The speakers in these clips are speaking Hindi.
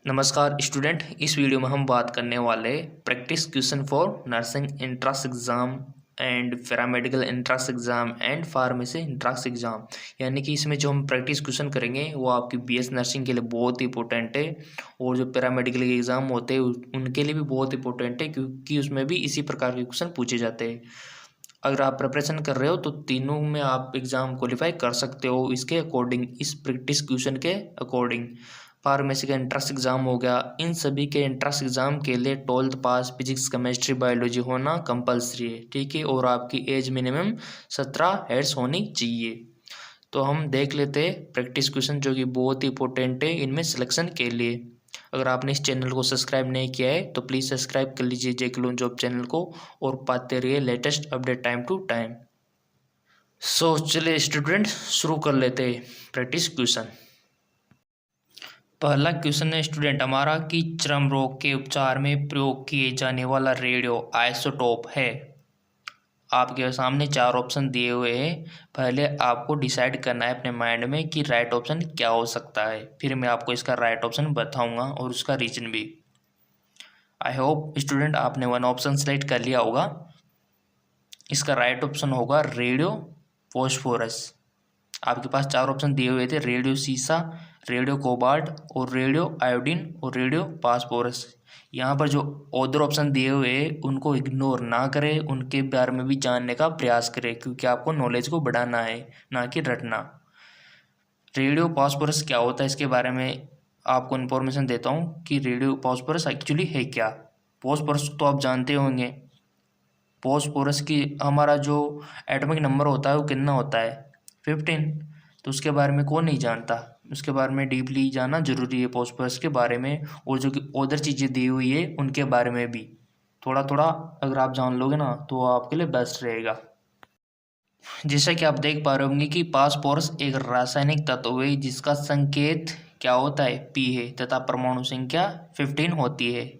नमस्कार स्टूडेंट। इस वीडियो में हम बात करने वाले practice question for nursing entrance exam and paramedical entrance exam and pharmacy entrance exam. यानी कि इसमें जो हम प्रैक्टिस क्वेश्चन करेंगे वो आपकी बीएस नर्सिंग के लिए बहुत ही इंपॉर्टेंट है और जो पैरामेडिकल के एग्जाम होते हैं उनके लिए भी बहुत इंपॉर्टेंट है, क्योंकि उसमें भी इसी प्रकार के क्वेश्चन पूछे जाते हैं। अगर आप प्रिपरेशन कर रहे हो तो तीनों में आप एग्ज़ाम क्वालिफाई कर सकते हो इसके अकॉर्डिंग, इस प्रैक्टिस क्वेश्चन के अकॉर्डिंग। फार्मेसी का एंट्रेंस एग्ज़ाम हो गया, इन सभी के एंट्रेंस एग्ज़ाम के लिए 12th पास फिजिक्स केमिस्ट्री बायोलॉजी होना कंपलसरी है, ठीक है। और आपकी एज मिनिमम 17 ईयर्स होनी चाहिए। तो हम देख लेते हैं प्रैक्टिस क्वेश्चन जो कि बहुत ही इंपॉर्टेंट है इनमें सिलेक्शन के लिए। अगर आपने इस चैनल को सब्सक्राइब नहीं किया है तो प्लीज़ सब्सक्राइब कर लीजिए जेके लोन जॉब चैनल को और पाते रहिए latest update time to time. So चलिए स्टूडेंट शुरू कर लेते हैं प्रैक्टिस क्वेश्चन। पहला क्वेश्चन है स्टूडेंट हमारा कि चर्म रोग के उपचार में प्रयोग किए जाने वाला रेडियो आइसोटोप है। आपके सामने 4 ऑप्शन दिए हुए हैं। पहले आपको डिसाइड करना है अपने माइंड में कि राइट ऑप्शन क्या हो सकता है, फिर मैं आपको इसका राइट ऑप्शन बताऊंगा और उसका रीजन भी। आई होप स्टूडेंट आपने 1 ऑप्शन सेलेक्ट कर लिया होगा। इसका राइट ऑप्शन होगा रेडियो फॉस्फोरस। आपके पास 4 ऑप्शन दिए हुए थे, रेडियो सीसा, रेडियो कोबाल्ट और रेडियो आयोडीन और रेडियो फास्फोरस। यहाँ पर जो अदर ऑप्शन दिए हुए हैं उनको इग्नोर ना करें, उनके बारे में भी जानने का प्रयास करें, क्योंकि आपको नॉलेज को बढ़ाना है ना कि रटना। रेडियो फास्फोरस क्या होता है इसके बारे में आपको इन्फॉर्मेशन देता हूँ कि रेडियो फास्फोरस एक्चुअली है क्या। फास्फोरस तो आप जानते होंगे, फास्फोरस की हमारा जो एटॉमिक नंबर होता है वो कितना होता है 15। तो उसके बारे में कौन नहीं जानता, उसके बारे में डीपली जानना जरूरी है फास्फोरस के बारे में, और जो कि अदर चीज़ें दी हुई है उनके बारे में भी थोड़ा थोड़ा अगर आप जान लोगे ना तो आपके लिए बेस्ट रहेगा। जैसा कि आप देख पा रहे होंगे कि फास्फोरस एक रासायनिक तत्व है जिसका संकेत क्या होता है पी है तथा परमाणु संख्या 15 होती है।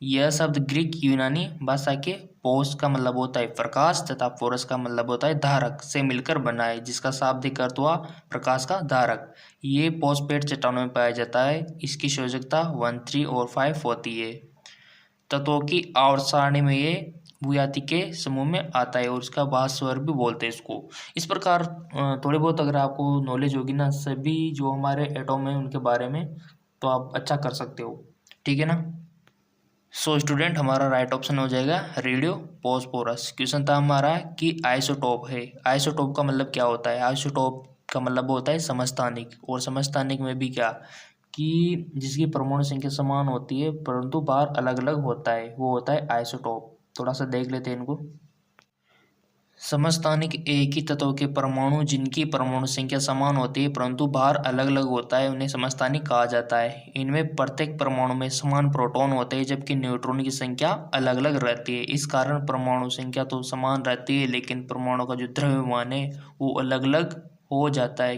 यह शब्द ग्रीक यूनानी भाषा के पोस का मतलब होता है प्रकाश तथा फोरस का मतलब होता है धारक से मिलकर बना है, जिसका शाब्दिक अर्थ हुआ प्रकाश का धारक। ये पोस्पेट चट्टानों में पाया जाता है। इसकी संयोजकता 1, 3 और 5 होती है। तत्वों की आवर्त सारणी में ये भूयाति के समूह में आता है और इसका भास्वर भी बोलते हैं इसको। इस प्रकार थोड़ी बहुत अगर आपको नॉलेज होगी ना सभी जो हमारे एटॉम है उनके बारे में, तो आप अच्छा कर सकते हो, ठीक है ना। सो स्टूडेंट हमारा राइट ऑप्शन हो जाएगा रेडियो फॉस्फोरस। क्वेश्चन था हमारा कि आइसोटोप है। आइसोटोप का मतलब क्या होता है? आइसोटोप का मतलब होता है समस्थानिक, और समस्थानिक में भी क्या कि जिसकी परमाणु संख्या समान होती है परंतु बाहर अलग अलग होता है, वो होता है आइसोटोप। थोड़ा सा देख लेते हैं इनको। समस्थानिक एक ही तत्व के परमाणु जिनकी परमाणु संख्या समान होती है परंतु भार अलग अलग होता है उन्हें समस्थानिक कहा जाता है। इनमें प्रत्येक परमाणु में समान प्रोटॉन होते हैं जबकि न्यूट्रॉन की संख्या अलग अलग रहती है। इस कारण परमाणु संख्या तो समान रहती है लेकिन परमाणु का जो द्रव्यमान है वो अलग अलग हो जाता है।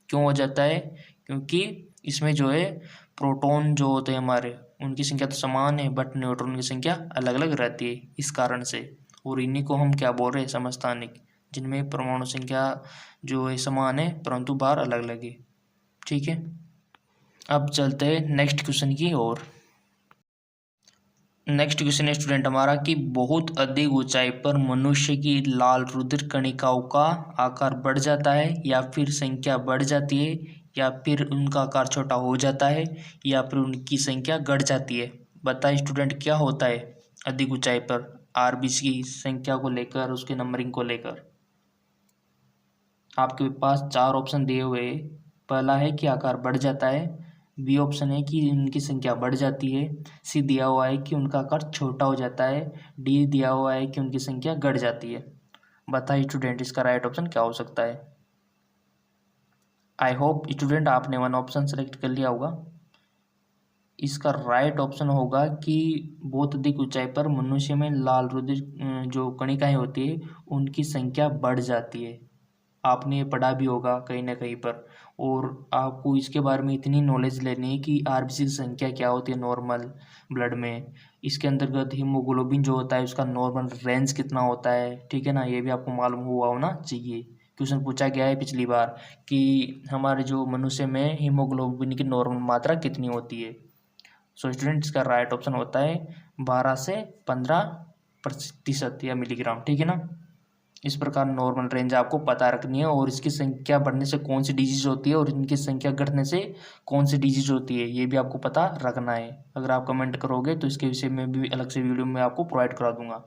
क्यों हो जाता है? क्योंकि इसमें जो है प्रोटॉन जो होते हैं हमारे उनकी संख्या तो समान है बट न्यूट्रॉन की संख्या अलग अलग रहती है इस कारण से। और इन्हीं को हम क्या बोल रहे हैं? समस्थानिक, जिनमें परमाणु संख्या जो है समान है परंतु बाहर अलग अलग है, ठीक है। अब चलते हैं नेक्स्ट क्वेश्चन की ओर। नेक्स्ट क्वेश्चन है स्टूडेंट हमारा कि बहुत अधिक ऊंचाई पर मनुष्य की लाल रुधिर कणिकाओं का आकार बढ़ जाता है या फिर संख्या बढ़ जाती है या फिर उनका आकार छोटा हो जाता है या फिर उनकी संख्या घट जाती है। बताइए स्टूडेंट क्या होता है अधिक ऊंचाई पर आरबीसी की संख्या को लेकर, उसके नंबरिंग को लेकर। आपके पास 4 ऑप्शन दिए हुए हैं। पहला है कि आकार बढ़ जाता है, बी ऑप्शन है कि उनकी संख्या बढ़ जाती है, सी दिया हुआ है कि उनका आकार छोटा हो जाता है, डी दिया हुआ है कि उनकी संख्या घट जाती है। बताइए स्टूडेंट इसका राइट ऑप्शन क्या हो सकता है। आई होप स्टूडेंट आपने 1 ऑप्शन सेलेक्ट कर लिया होगा। इसका राइट ऑप्शन होगा कि बहुत अधिक ऊंचाई पर मनुष्य में लाल रुधिर जो कणिकाएं होती है उनकी संख्या बढ़ जाती है। आपने ये पढ़ा भी होगा कहीं ना कहीं पर, और आपको इसके बारे में इतनी नॉलेज लेनी है कि आरबीसी की संख्या क्या होती है नॉर्मल ब्लड में, इसके अंतर्गत हीमोग्लोबिन जो होता है उसका नॉर्मल रेंज कितना होता है, ठीक है ना। ये भी आपको मालूम हुआ होना चाहिए। क्वेश्चन पूछा गया है पिछली बार कि हमारे जो मनुष्य में हीमोग्लोबिन की नॉर्मल मात्रा कितनी होती है। सो स्टूडेंट इसका राइट ऑप्शन होता है 12 से 15% या मिलीग्राम, ठीक है ना। इस प्रकार नॉर्मल रेंज आपको पता रखनी है, और इसकी संख्या बढ़ने से कौन सी डिजीज होती है और इनकी संख्या घटने से कौन सी डिजीज होती है, ये भी आपको पता रखना है। अगर आप कमेंट करोगे तो इसके विषय में भी अलग से वीडियो में आपको प्रोवाइड करा दूंगा।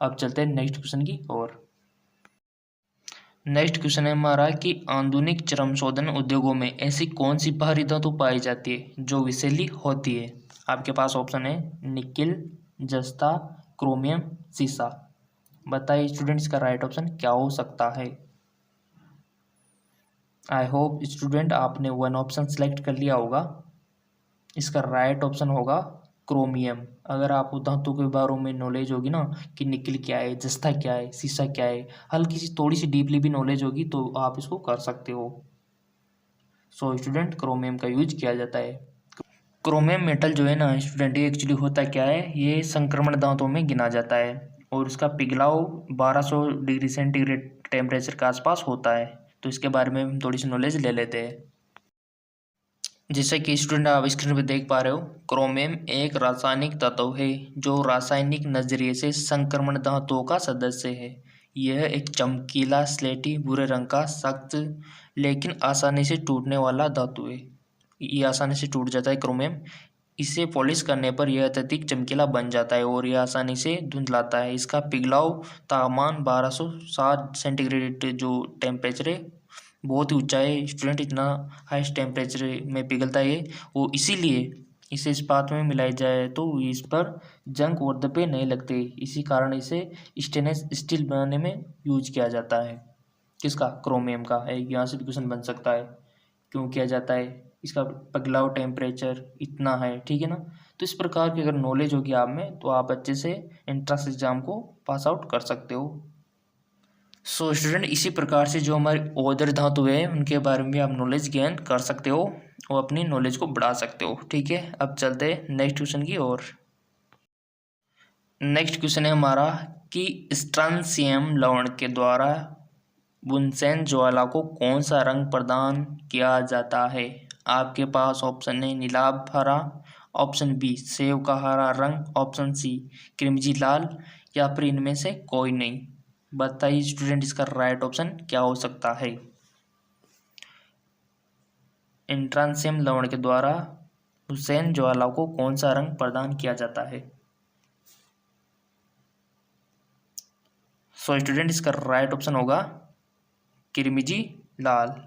अब चलते हैं नेक्स्ट क्वेश्चन की ओर। नेक्स्ट क्वेश्चन है हमारा कि आधुनिक चर्म शोधन उद्योगों में ऐसी कौन सी बाहरी धातु पाई जाती है जो विषैली होती है। आपके पास ऑप्शन है निकिल, जस्ता, क्रोमियम, सीसा। बताइए स्टूडेंट्स का राइट ऑप्शन क्या हो सकता है। आई होप स्टूडेंट आपने वन ऑप्शन सेलेक्ट कर लिया होगा। इसका राइट ऑप्शन होगा क्रोमियम। अगर आपको धातु के बारे में नॉलेज होगी ना कि निकिल क्या है, जस्ता क्या है, सीसा क्या है, हल्की सी थोड़ी सी डीपली भी नॉलेज होगी तो आप इसको कर सकते हो। सो स्टूडेंट क्रोमियम का यूज किया जाता है। क्रोमियम मेटल जो है ना स्टूडेंट, ये एक्चुअली होता क्या है, ये संक्रमण दांतों में गिना जाता है और इसका पिघलाव 1200 डिग्री सेंटीग्रेड टेम्परेचर के आसपास होता है। तो इसके बारे में हम थोड़ी सी नॉलेज ले लेते हैं। जैसे कि स्टूडेंट आप स्क्रीन पर देख पा रहे हो, क्रोमियम एक रासायनिक तत्व है जो रासायनिक नजरिए से संक्रमण धातुओं का सदस्य है। यह एक चमकीला स्लेटी भूरे रंग का सख्त लेकिन आसानी से टूटने वाला धातु है। ये आसानी से टूट जाता है क्रोमियम। इसे पॉलिश करने पर यह अत्यधिक चमकीला बन जाता है और यह आसानी से धुंधलाता है। इसका पिघलाव तापमान 1260 सेंटीग्रेड जो टेम्परेचर है बहुत ही ऊंचा है स्टूडेंट, इतना हाईएस्ट टेम्परेचर में पिघलता है वो, इसीलिए इसे इस्पात में मिलाई जाए तो इस पर जंग और धब्बे नहीं लगते। इसी कारण इसे स्टेनलेस स्टील बनाने में यूज किया जाता है। किसका? क्रोमियम का। एक यहाँ से भी क्वेश्चन बन सकता है क्यों किया जाता है, इसका पिघलाव टेम्परेचर इतना है, ठीक है ना। तो इस प्रकार की अगर नॉलेज होगी आप में तो आप अच्छे से एंट्रेंस एग्जाम को पास आउट कर सकते हो। सो स्टूडेंट इसी प्रकार से जो हमारे ओदर धातु है उनके बारे में भी आप नॉलेज गेन कर सकते हो और अपनी नॉलेज को बढ़ा सकते हो, ठीक है। अब चलते हैं नेक्स्ट क्वेश्चन की ओर। नेक्स्ट क्वेश्चन है हमारा कि स्ट्रांसियम लवण के द्वारा बुनसेन ज्वाला को कौन सा रंग प्रदान किया जाता है। आपके पास ऑप्शन है नीलाभ हरा, ऑप्शन बी सेव का हरा रंग, ऑप्शन सी क्रिमजी लाल, या फिर इनमें से कोई नहीं। बताइए स्टूडेंट इसका राइट ऑप्शन क्या हो सकता है। इंट्रांसियम लवण के द्वारा बुनसेन ज्वाला को कौन सा रंग प्रदान किया जाता है। सो स्टूडेंट इसका राइट ऑप्शन होगा क्रिमजी लाल।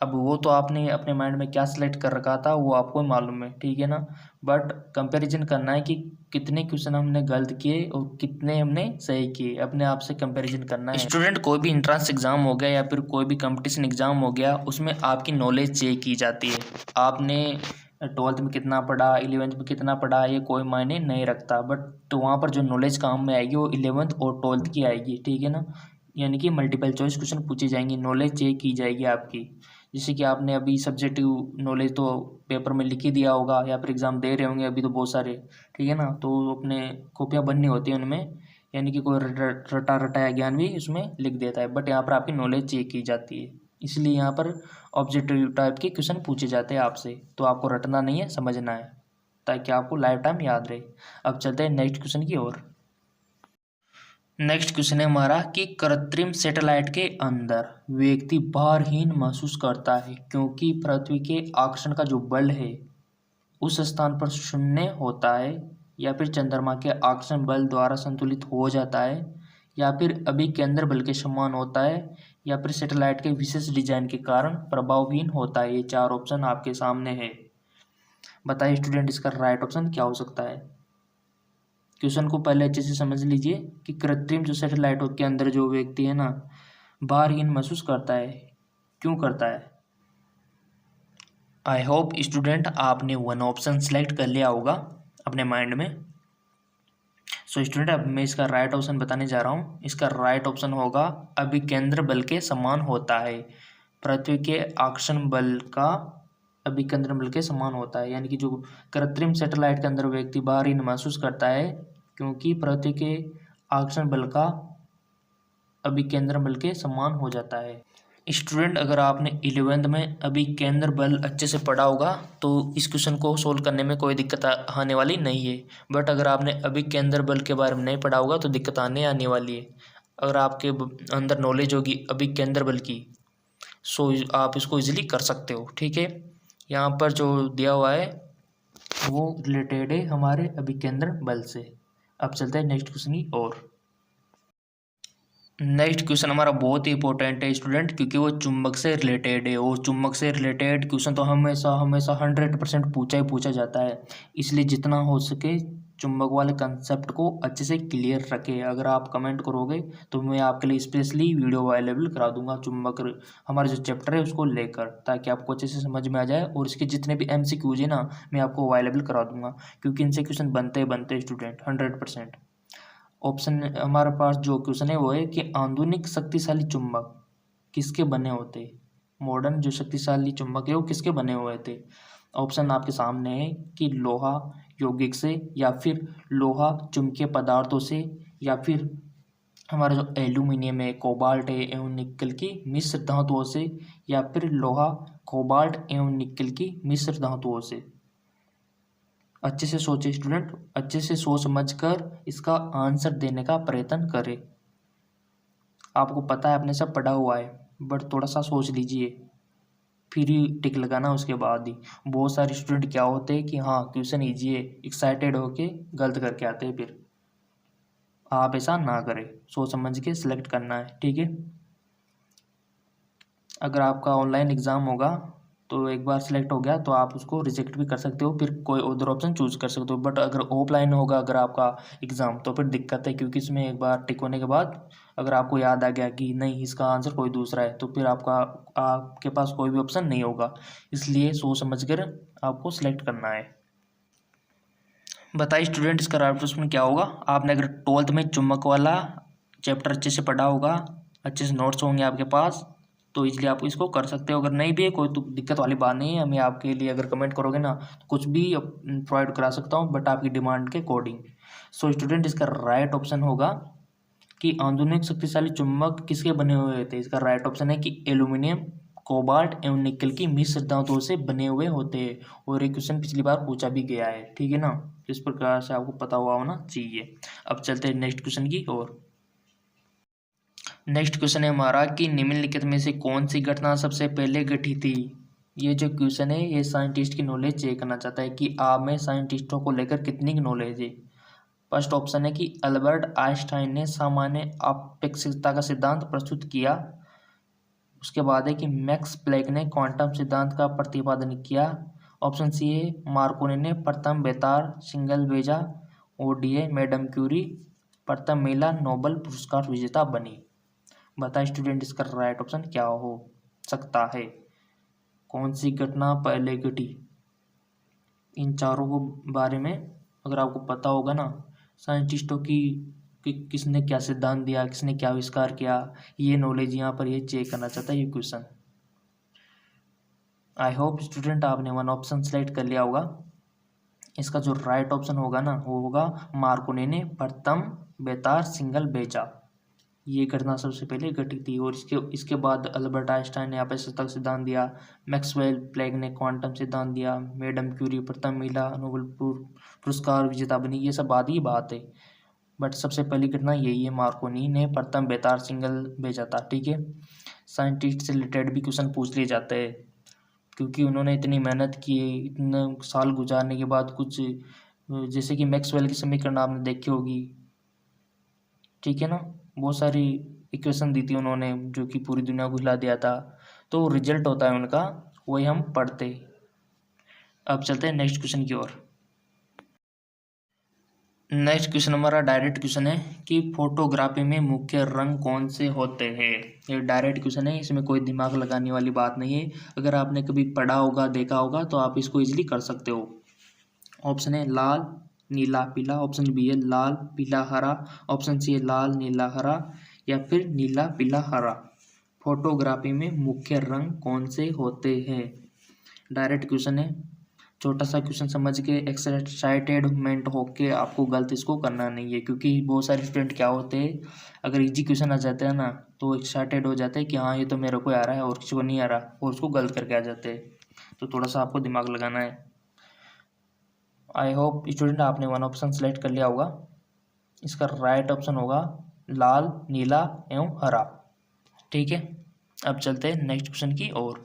अब वो तो आपने अपने माइंड में क्या सिलेक्ट कर रखा था वो आपको मालूम है, ठीक है ना। बट कंपैरिजन करना है कि कितने क्वेश्चन हमने गलत किए और कितने हमने सही किए, अपने आप से कंपैरिजन करना है। स्टूडेंट कोई भी एंट्रेंस एग्जाम हो गया या फिर कोई भी कंपटीशन एग्जाम हो गया, उसमें आपकी नॉलेज चेक की जाती है। आपने 12th में कितना पढ़ा, 11th में कितना पढ़ा, ये कोई मायने नहीं रखता। बट तो वहाँ पर जो नॉलेज काम में आएगी वो 11th और 12th की आएगी, ठीक है ना। यानी कि मल्टीपल चॉइस क्वेश्चन पूछे जाएंगे, नॉलेज चेक की जाएगी आपकी। जैसे कि आपने अभी सब्जेक्टिव नॉलेज तो पेपर में लिख ही दिया होगा या फिर एग्ज़ाम दे रहे होंगे अभी तो बहुत सारे, ठीक है ना। तो अपने कॉपियाँ बननी होती है उनमें, यानी कि कोई रटा रटाया ज्ञान भी उसमें लिख देता है। बट यहाँ पर आपकी नॉलेज चेक की जाती है, इसलिए यहाँ पर ऑब्जेक्टिव टाइप के क्वेश्चन पूछे जाते हैं आपसे। तो आपको रटना नहीं है, समझना है, ताकि आपको लाइफ टाइम याद रहे। अब चलते हैं नेक्स्ट क्वेश्चन की ओर। नेक्स्ट क्वेश्चन है हमारा कि कृत्रिम सैटेलाइट के अंदर व्यक्ति भारहीन महसूस करता है क्योंकि पृथ्वी के आकर्षण का जो बल है उस स्थान पर शून्य होता है, या फिर चंद्रमा के आकर्षण बल द्वारा संतुलित हो जाता है, या फिर अभिकेंद्र बल के समान होता है, या फिर सैटेलाइट के विशेष डिजाइन के कारण प्रभावहीन होता है। ये चार ऑप्शन आपके सामने है। बताइए स्टूडेंट इसका राइट ऑप्शन क्या हो सकता है। क्वेश्चन को पहले अच्छे से समझ लीजिए कि कृत्रिम जो सैटेलाइट के अंदर जो व्यक्ति है ना भारहीन महसूस करता है, क्यों करता है। आई होप स्टूडेंट आपने वन ऑप्शन सेलेक्ट कर लिया होगा अपने माइंड में। सो स्टूडेंट अब मैं इसका राइट ऑप्शन बताने जा रहा हूँ। इसका राइट ऑप्शन होगा अभिकेंद्र बल के समान होता है। पृथ्वी के आकर्षण बल का अभिकेंद्र बल के समान होता है, यानी कि जो कृत्रिम सैटेलाइट के अंदर व्यक्ति भारहीन महसूस करता है क्योंकि पृथ्वी के आकर्षण बल का अभिकेंद्र बल के समान हो जाता है। स्टूडेंट, अगर आपने 11th में अभी केंद्र बल अच्छे से पढ़ा होगा तो इस क्वेश्चन को सोल्व करने में कोई दिक्कत आने वाली नहीं है। बट अगर आपने अभी केंद्र बल के बारे में नहीं पढ़ा होगा तो दिक्कत आने वाली है। अगर आपके अंदर नॉलेज होगी अभी केंद्र बल की, सो आप इसको इजीली कर सकते हो। ठीक है, यहाँ पर जो दिया हुआ है वो रिलेटेड है हमारे अभी केंद्र बल से। अब चलते हैं नेक्स्ट क्वेश्चन की ओर। नेक्स्ट क्वेश्चन हमारा बहुत ही इंपॉर्टेंट है स्टूडेंट, क्योंकि वो चुंबक से रिलेटेड है और चुंबक से रिलेटेड क्वेश्चन तो हमेशा हमेशा 100% पूछा ही पूछा जाता है। इसलिए जितना हो सके चुंबक वाले कंसेप्ट को अच्छे से क्लियर रखें। अगर आप कमेंट करोगे तो मैं आपके लिए स्पेशली वीडियो अवेलेबल करा दूंगा चुंबक हमारा जो चैप्टर है उसको लेकर, ताकि आपको अच्छे से समझ में आ जाए। और इसके जितने भी MCQs है ना, मैं आपको अवेलेबल करा दूंगा, क्योंकि इनसे क्वेश्चन बनते स्टूडेंट 100%। ऑप्शन हमारे पास जो क्वेश्चन है वो है कि आधुनिक शक्तिशाली चुंबक किसके बने होते। मॉडर्न जो शक्तिशाली चुंबक है वो किसके बने हुए थे। ऑप्शन आपके सामने है कि लोहा यौगिक से, या फिर लोहा चुंबकीय पदार्थों से, या फिर हमारा जो एल्यूमिनियम है, कोबाल्ट है एवं निकल की मिश्र धातुओं से, या फिर लोहा कोबाल्ट एवं निकल की मिश्र धातुओं से। अच्छे से सोचिए स्टूडेंट, अच्छे से सोच समझकर इसका आंसर देने का प्रयत्न करें। आपको पता है, आपने सब पढ़ा हुआ है, बट थोड़ा सा सोच लीजिए, फिर ही टिक लगाना उसके बाद ही। बहुत सारे स्टूडेंट क्या होते हैं कि हाँ क्वेश्चन ईजी है, एक्साइटेड होके गलत करके आते हैं। फिर आप ऐसा ना करें, सोच समझ के सिलेक्ट करना है। ठीक है, अगर आपका ऑनलाइन एग्ज़ाम होगा तो एक बार सिलेक्ट हो गया तो आप उसको रिजेक्ट भी कर सकते हो, फिर कोई अदर ऑप्शन चूज कर सकते हो। बट अगर ऑफलाइन होगा अगर आपका एग्ज़ाम, तो फिर दिक्कत है, क्योंकि इसमें एक बार टिक होने के बाद अगर आपको याद आ गया कि नहीं इसका आंसर कोई दूसरा है, तो फिर आपके पास कोई भी ऑप्शन नहीं होगा। इसलिए सोच समझ कर आपको सिलेक्ट करना है। बताइए स्टूडेंट, इसका राइट ऑप्शन क्या होगा। आपने अगर 12th में चुंबक वाला चैप्टर अच्छे से पढ़ा होगा, अच्छे से नोट्स होंगे आपके पास, तो इसलिए आप इसको कर सकते हो। अगर नहीं भी है कोई तो दिक्कत वाली बात नहीं है, मैं आपके लिए अगर कमेंट करोगे ना तो कुछ भी प्रोवाइड करा सकता हूँ, बट आपकी डिमांड के अकॉर्डिंग। सो स्टूडेंट, इसका राइट ऑप्शन होगा कि आधुनिक शक्तिशाली चुंबक किसके बने हुए थे। इसका राइट ऑप्शन है कि एल्यूमिनियम, कोबाल्ट एवं निकल की मिश्र धातुओं से बने हुए होते हैं। और ये क्वेश्चन पिछली बार पूछा भी गया है। ठीक है ना, इस प्रकार से आपको पता हुआ होना चाहिए। अब चलते हैं नेक्स्ट क्वेश्चन की ओर। नेक्स्ट क्वेश्चन है हमारा कि निम्नलिखित में से कौन सी घटना सबसे पहले घटी थी। ये जो क्वेश्चन है ये साइंटिस्ट की नॉलेज चेक करना चाहता है कि आप में साइंटिस्टों को लेकर कितनी नॉलेज है। फर्स्ट ऑप्शन है कि अल्बर्ट आइंस्टाइन ने सामान्य अपेक्षिकता का सिद्धांत प्रस्तुत किया। उसके बाद है कि मैक्स प्लैंक ने क्वांटम सिद्धांत का प्रतिपादन किया। ऑप्शन सी है मार्कोनी ने प्रथम बेतार सिंगल भेजा। और डी है मैडम क्यूरी प्रथम महिला नोबेल पुरस्कार विजेता बनी। बताइए स्टूडेंट, इसका राइट ऑप्शन क्या हो सकता है। कौन सी घटना पहले घटी। इन चारों को बारे में अगर आपको पता होगा ना, साइंटिस्टों की कि किसने क्या सिद्धांत दिया, किसने क्या आविष्कार किया, ये नॉलेज यहाँ पर ये चेक करना चाहता है ये क्वेश्चन। आई होप स्टूडेंट आपने वन ऑप्शन सेलेक्ट कर लिया होगा। इसका जो राइट ऑप्शन होगा ना वो होगा मार्कोनी ने प्रथम बेतार सिंगल भेजा। ये घटना सबसे पहले घटी थी। और इसके बाद अल्बर्ट आइंस्टाइन ने अपेक्षिकता का सिद्धांत दिया, मैक्सवेल प्लैंक ने क्वांटम सिद्धांत दिया, मैडम क्यूरी प्रथम महिला नोबेल पुरस्कार विजेता बनी। ये सब बाद ही बात है, बट सबसे पहली घटना यही है, मार्कोनी ने प्रथम बेतार सिंगल भेजा था। ठीक है, साइंटिस्ट से रिलेटेड भी क्वेश्चन पूछ लिए जाते हैं, क्योंकि उन्होंने इतनी मेहनत की, इतने साल गुजारने के बाद कुछ, जैसे कि मैक्सवेल की समीकरण आपने देखी होगी। ठीक है ना, बहुत सारी इक्वेशन दी थी उन्होंने जो कि पूरी दुनिया को हिला दिया था। तो रिजल्ट होता है उनका, वही हम पढ़ते। अब चलते हैं नेक्स्ट क्वेश्चन की ओर। नेक्स्ट क्वेश्चन हमारा डायरेक्ट क्वेश्चन है कि फोटोग्राफी में मुख्य रंग कौन से होते हैं। ये डायरेक्ट क्वेश्चन है, इसमें कोई दिमाग लगाने वाली बात नहीं है। अगर आपने कभी पढ़ा होगा, देखा होगा, तो आप इसको इजीली कर सकते हो। ऑप्शन है लाल नीला पीला, ऑप्शन बी है लाल पीला हरा, ऑप्शन सी है लाल नीला हरा, या फिर नीला पीला हरा। फोटोग्राफी में मुख्य रंग कौन से होते हैं। डायरेक्ट क्वेश्चन है, छोटा सा क्वेश्चन समझ के एक्साइटेडमेंट होके आपको गलत इसको करना नहीं है, क्योंकि बहुत सारे स्टूडेंट क्या होते हैं, अगर इजी क्वेश्चन आ जाते हैं ना तो एक्साइटेड हो जाते हैं कि हाँ ये तो मेरे को आ रहा है और किसी को नहीं आ रहा, और उसको गलत करके आ जाते हैं। तो थोड़ा सा आपको दिमाग लगाना है। आई होप स्टूडेंट आपने वन ऑप्शन सेलेक्ट कर लिया होगा। इसका राइट ऑप्शन होगा लाल, नीला एवं हरा। ठीक है, अब चलते हैं नेक्स्ट क्वेश्चन की ओर।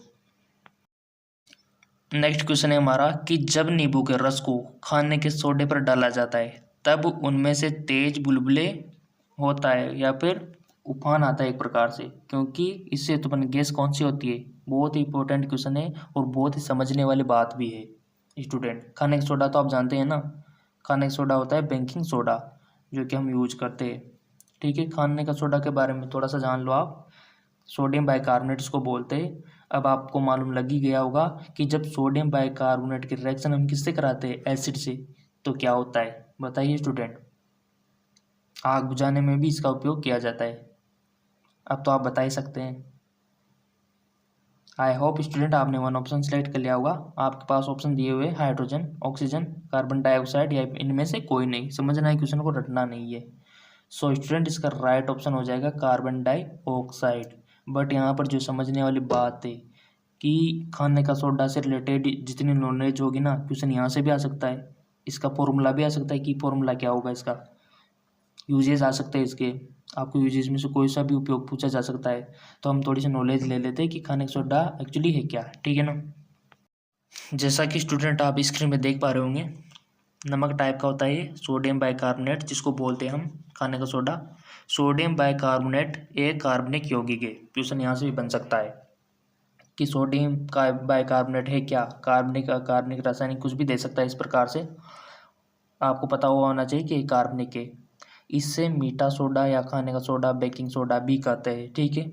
नेक्स्ट क्वेश्चन है हमारा कि जब नींबू के रस को खाने के सोडे पर डाला जाता है तब उनमें से तेज बुलबुले होता है या फिर उफान आता है एक प्रकार से, क्योंकि इससे उत्पन्न गैस कौन सी होती है। बहुत ही इंपॉर्टेंट क्वेश्चन है और बहुत ही समझने वाली बात भी है स्टूडेंट। खाने का सोडा तो आप जानते हैं ना, खाने का सोडा होता है बेकिंग सोडा जो कि हम यूज करते हैं। ठीक है, खाने का सोडा के बारे में थोड़ा सा जान लो आप। सोडियम बाइकार्बोनेट इसको बोलते हैं। अब आपको मालूम लग ही गया होगा कि जब सोडियम बाइकार्बोनेट की रिएक्शन हम किससे कराते हैं, एसिड से, तो क्या होता है बताइए स्टूडेंट। आग बुझाने में भी इसका उपयोग किया जाता है। अब तो आप बता ही सकते हैं। आई होप स्टूडेंट आपने वन ऑप्शन सेलेक्ट कर लिया होगा। आपके पास ऑप्शन दिए हुए हाइड्रोजन, ऑक्सीजन, कार्बन डाइऑक्साइड या इनमें से कोई नहीं। समझना है, क्वेश्चन को रटना नहीं है। सो स्टूडेंट इसका राइट ऑप्शन हो जाएगा कार्बन डाइऑक्साइड। बट यहाँ पर जो समझने वाली बात है कि खाने का सोडा से रिलेटेड जितनी नॉलेज होगी ना, क्वेश्चन यहाँ से भी आ सकता है, इसका फॉर्मूला भी आ सकता है कि फॉर्मूला क्या होगा, इसका यूजेस आ सकते हैं इसके। आपको यूजेस में से कोई सा भी उपयोग पूछा जा सकता है। तो हम थोड़ी सी नॉलेज ले लेते हैं कि खाने का सोडा एक्चुअली है क्या। ठीक है ना। जैसा कि स्टूडेंट आप स्क्रीन में देख पा रहे होंगे, नमक टाइप का होता है ये सोडियम बाइकार्बोनेट, जिसको बोलते हैं हम खाने का सोडा। सोडियम बाइकार्बोनेट एक कार्बनिक यौगिक है। क्वेश्चन यहाँ से भी बन सकता है कि सोडियम का बाइकार्बोनेट है क्या, कार्बनिक रासायनिक कुछ भी दे सकता है इस प्रकार से। आपको पता हुआ होना चाहिए कि कार्बनिक है। इससे मीठा सोडा या खाने का सोडा, बेकिंग सोडा भी कहते हैं। ठीक है,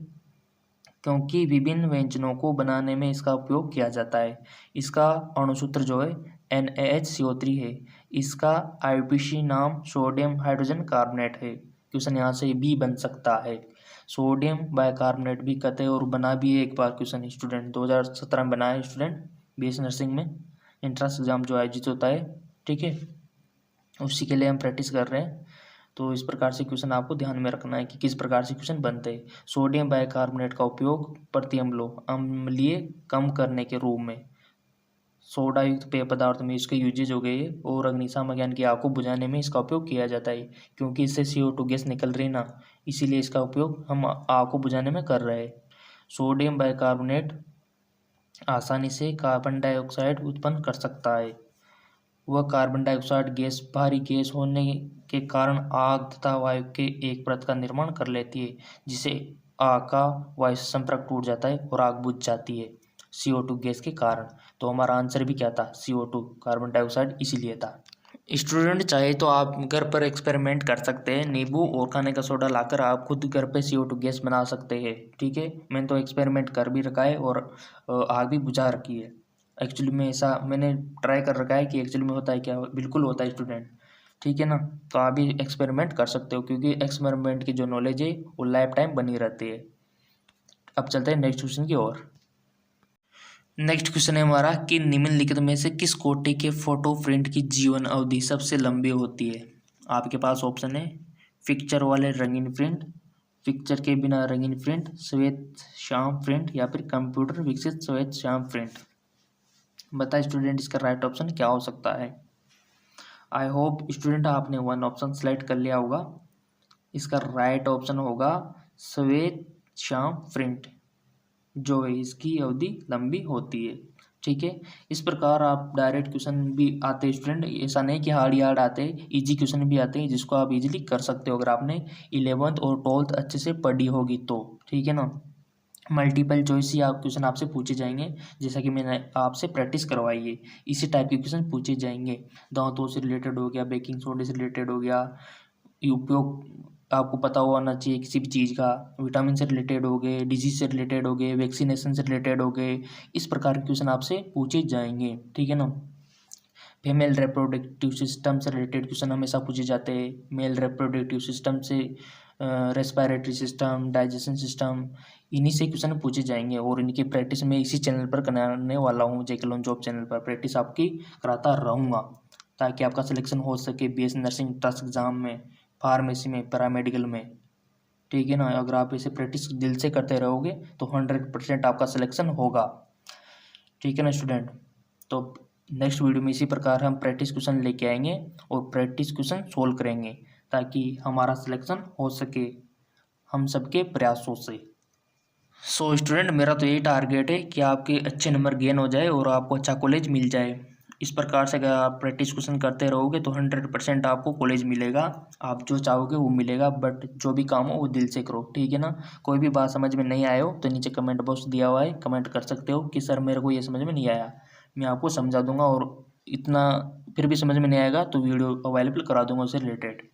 क्योंकि विभिन्न व्यंजनों को बनाने में इसका उपयोग किया जाता है। इसका अणुसूत्र जो है NaHCO3 है। इसका IUPAC नाम सोडियम हाइड्रोजन कार्बोनेट है। क्वेश्चन यहाँ से भी बन सकता है। सोडियम बाइकार्बोनेट भी कहते हैं और बना भी है एक बार क्वेश्चन स्टूडेंट, 2017 में बना है स्टूडेंट, BS नर्सिंग में एंट्रेंस एग्जाम जो आयोजित होता है। ठीक है, उसी के लिए हम प्रैक्टिस कर रहे हैं। तो इस प्रकार से क्वेश्चन आपको ध्यान में रखना है कि किस प्रकार से क्वेश्चन बनते हैं। सोडियम बाइकार्बोनेट का उपयोग प्रतिअम्लों अम्लीय कम करने के रूप में सोडा युक्त पेय पदार्थ में इसके यूजेज हो गए, और अग्निशामक यानी कि आग को बुझाने में इसका उपयोग किया जाता है। क्योंकि इससे CO2 गैस निकल रही ना, इसीलिए इसका उपयोग हम आग को बुझाने में कर रहे हैं। सोडियम बाइकार्बोनेट आसानी से कार्बन डाइऑक्साइड उत्पन्न कर सकता है। वह कार्बन डाइऑक्साइड गैस भारी गैस होने के कारण आग तथा वायु के एक परत का निर्माण कर लेती है, जिसे आग का वायु से संपर्क टूट जाता है और आग बुझ जाती है CO2 गैस के कारण। तो हमारा आंसर भी क्या था, CO2 कार्बन डाइऑक्साइड इसीलिए था। स्टूडेंट चाहे तो आप घर पर एक्सपेरिमेंट कर सकते हैं, नींबू और खाने का सोडा लाकर आप खुद घर पे CO2 गैस बना सकते हैं। ठीक है, मैंने तो एक्सपेरिमेंट कर भी रखा है और आग भी बुझा रखी है। एक्चुअली में ऐसा मैंने ट्राई कर रखा है कि एक्चुअली में होता है क्या, बिल्कुल होता है स्टूडेंट। ठीक है ना, तो आप भी एक्सपेरिमेंट कर सकते हो, क्योंकि एक्सपेरिमेंट की जो नॉलेज है वो लाइफ टाइम बनी रहती है। अब चलते हैं नेक्स्ट क्वेश्चन की ओर। नेक्स्ट क्वेश्चन है हमारा कि निम्नलिखित में से किस कोटि के फोटो प्रिंट की जीवन अवधि सबसे लंबी होती है। आपके पास ऑप्शन है पिक्चर वाले रंगीन प्रिंट, पिक्चर के बिना रंगीन प्रिंट, श्वेत श्याम प्रिंट या फिर कंप्यूटर विकसित श्वेत श्याम प्रिंट। बताए स्टूडेंट इसका राइट ऑप्शन क्या हो सकता है। आई होप स्टूडेंट आपने वन ऑप्शन सेलेक्ट कर लिया होगा। इसका राइट ऑप्शन होगा श्वेत श्याम प्रिंट, जो है इसकी अवधि लंबी होती है। ठीक है, इस प्रकार आप डायरेक्ट क्वेश्चन भी आते हैं स्टूडेंट, ऐसा नहीं कि हार्ड आते हैं, इजी क्वेश्चन भी आते हैं जिसको आप इजीली कर सकते हो अगर आपने 11th और 12th अच्छे से पढ़ी होगी तो। ठीक है ना, मल्टीपल चॉइस ही आप क्वेश्चन आपसे पूछे जाएंगे, जैसा कि मैंने आपसे प्रैक्टिस करवाई है इसी टाइप के क्वेश्चन पूछे जाएंगे। दांतों से रिलेटेड हो गया, बेकिंग सोडे से रिलेटेड हो गया, उपयोग आपको पता होना चाहिए किसी भी चीज़ का, विटामिन से रिलेटेड हो गए, डिजीज से रिलेटेड हो गए, वैक्सीनेशन से रिलेटेड हो गए, इस प्रकार के क्वेश्चन आपसे पूछे जाएंगे। ठीक है ना, फीमेल रिप्रोडक्टिव सिस्टम से रिलेटेड क्वेश्चन हमेशा पूछे जाते हैं, मेल रिप्रोडक्टिव सिस्टम से रेस्पिरेटरी सिस्टम, डाइजेशन सिस्टम, इन्हीं से क्वेश्चन पूछे जाएंगे और इनकी प्रैक्टिस मैं इसी चैनल पर कराने वाला हूँ, जेके लोन जॉब चैनल पर प्रैक्टिस आपकी कराता रहूँगा ताकि आपका सिलेक्शन हो सके बीएससी नर्सिंग ट्रस्ट एग्ज़ाम में, फार्मेसी में, पैरामेडिकल में। ठीक है ना। अगर आप इसे प्रैक्टिस दिल से करते रहोगे तो 100% आपका सिलेक्शन होगा। ठीक है ना स्टूडेंट। तो नेक्स्ट वीडियो में इसी प्रकार हम प्रैक्टिस क्वेश्चन लेके आएंगे और प्रैक्टिस क्वेश्चन सोल्व करेंगे ताकि हमारा सिलेक्शन हो सके हम सबके प्रयासों से। सो स्टूडेंट, मेरा तो यही टारगेट है कि आपके अच्छे नंबर गेन हो जाए और आपको अच्छा कॉलेज मिल जाए। इस प्रकार से अगर आप प्रैक्टिस क्वेश्चन करते रहोगे तो 100% आपको कॉलेज मिलेगा, आप जो चाहोगे वो मिलेगा। बट जो भी काम हो वो दिल से करो। ठीक है ना। कोई भी बात समझ में नहीं आए हो तो नीचे कमेंट बॉक्स दिया हुआ है, कमेंट कर सकते हो कि सर मेरे को ये समझ में नहीं आया, मैं आपको समझा दूंगा। और इतना फिर भी समझ में नहीं आएगा तो वीडियो अवेलेबल करा दूंगा उससे रिलेटेड।